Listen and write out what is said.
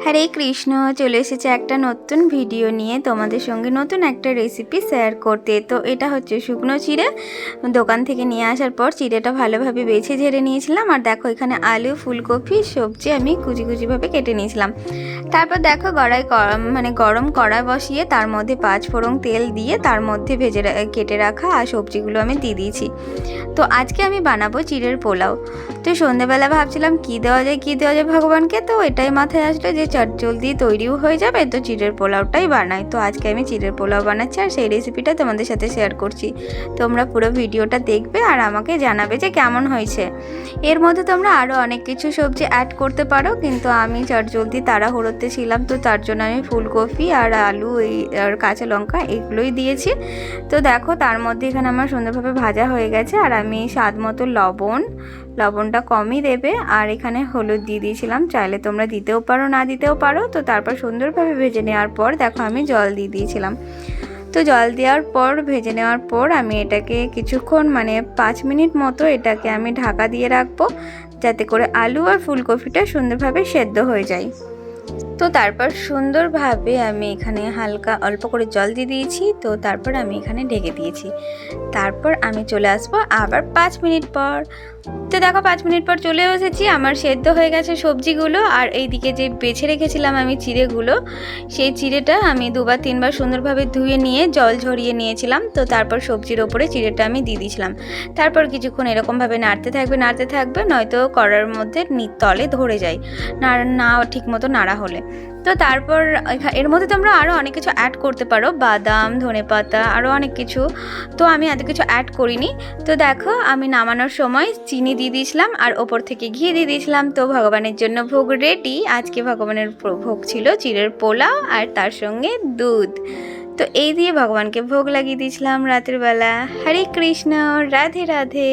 হরে কৃষ্ণ, চলে এসেছে একটা নতুন ভিডিও নিয়ে তোমাদের সঙ্গে নতুন একটা রেসিপি শেয়ার করতে। তো এটা হচ্ছে শুকনো চিড়ে, দোকান থেকে নিয়ে আসার পর চিড়েটা ভালোভাবে বেছে ঝেড়ে নিয়েছিলাম। আর দেখো এখানে আলু, ফুলকপি, সবজি আমি কুচি কুচিভাবে কেটে নিয়েছিলাম। তারপর দেখো গরম কড়াই বসিয়ে তার মধ্যে 5 ফোড়ন তেল দিয়ে তার মধ্যে কেটে রাখা আর সবজিগুলো আমি দিয়ে দিয়েছি। তো আজকে আমি বানাবো চিড়ের পোলাও। তো সন্ধ্যেবেলা ভাবছিলাম কী দেওয়া যায় ভগবানকে, তো এটাই মাথায় আসলো যে চটজলদি তৈরিও হয়ে যাবে, তো চিড়ের পোলাওটাই বানাই। তো আজকে আমি চিড়ের পোলাও বানাচ্ছি আর সেই রেসিপিটা তোমাদের সাথে শেয়ার করছি। তোমরা পুরো ভিডিওটা দেখবে আর আমাকে জানাবে যে কেমন হয়েছে। এর মধ্যে তোমরা আরও অনেক কিছু সবজি অ্যাড করতে পারো, কিন্তু আমি চটজলদি তাড়াহুড়োতে ছিলাম, তো তার জন্য আমি ফুলকপি আর আলু আর কাঁচা লঙ্কা এগুলোই দিয়েছি। তো দেখো তার মধ্যে এখানে আমার সুন্দরভাবে ভাজা হয়ে গেছে। আর আমি স্বাদ মতো লবণটা কমই দেবে। আর এখানে হলুদ দিয়ে দিয়েছিলাম, চাইলে তোমরা দিতেও পারো না দিতেও পারো। তো তারপর সুন্দরভাবে ভেজে নেওয়ার পর দেখো আমি জল দিয়ে দিয়েছিলাম। তো জল দেওয়ার পর ভেজে নেওয়ার পর আমি এটাকে কিছুক্ষণ 5 মিনিট মতো এটাকে আমি ঢাকা দিয়ে রাখবো, যাতে করে আলু আর ফুলকপিটা সুন্দরভাবে সেদ্ধ হয়ে যায়। তো তারপর সুন্দরভাবে আমি এখানে হালকা অল্প করে জল দিয়ে দিয়েছি। তো তারপর আমি এখানে ঢেকে দিয়েছি। তারপর আমি চলে আসবো আবার 5 মিনিট পর। তো দেখো 5 মিনিট পর চলে এসেছি, আমার সেদ্ধ হয়ে গেছে সবজিগুলো। আর এইদিকে যে বেছে রেখেছিলাম আমি চিড়েগুলো, সেই চিড়েটা আমি 2-3 বার সুন্দরভাবে ধুয়ে নিয়ে জল ঝরিয়ে নিয়েছিলাম। তো তারপর সবজির ওপরে চিড়েটা আমি দিয়ে দিয়েছিলাম। তারপর কিছুক্ষণ এরকমভাবে নাড়তে থাকবে, নয়তো কড়ার মধ্যে তলে ধরে যায় না ঠিক মতো নাড়া হলে। তো তারপর এর মধ্যে তোমরা আরও অনেক কিছু অ্যাড করতে পারো, বাদাম, ধনেপাতা, আরও অনেক কিছু। তো আমি এত কিছু অ্যাড করিনি। তো দেখো আমি নামানোর সময় চিনি দিয়ে দিয়েছিলাম আর ওপর থেকে ঘি দিয়ে দিয়েছিলাম। তো ভগবানের জন্য ভোগ রেডি। আজকে ভগবানের ভোগ ছিল চিড়ের পোলাও আর তার সঙ্গে দুধ। তো এই দিয়ে ভগবানকে ভোগ লাগিয়ে দিয়েছিলাম রাতের বেলা। হরে কৃষ্ণ, রাধে রাধে।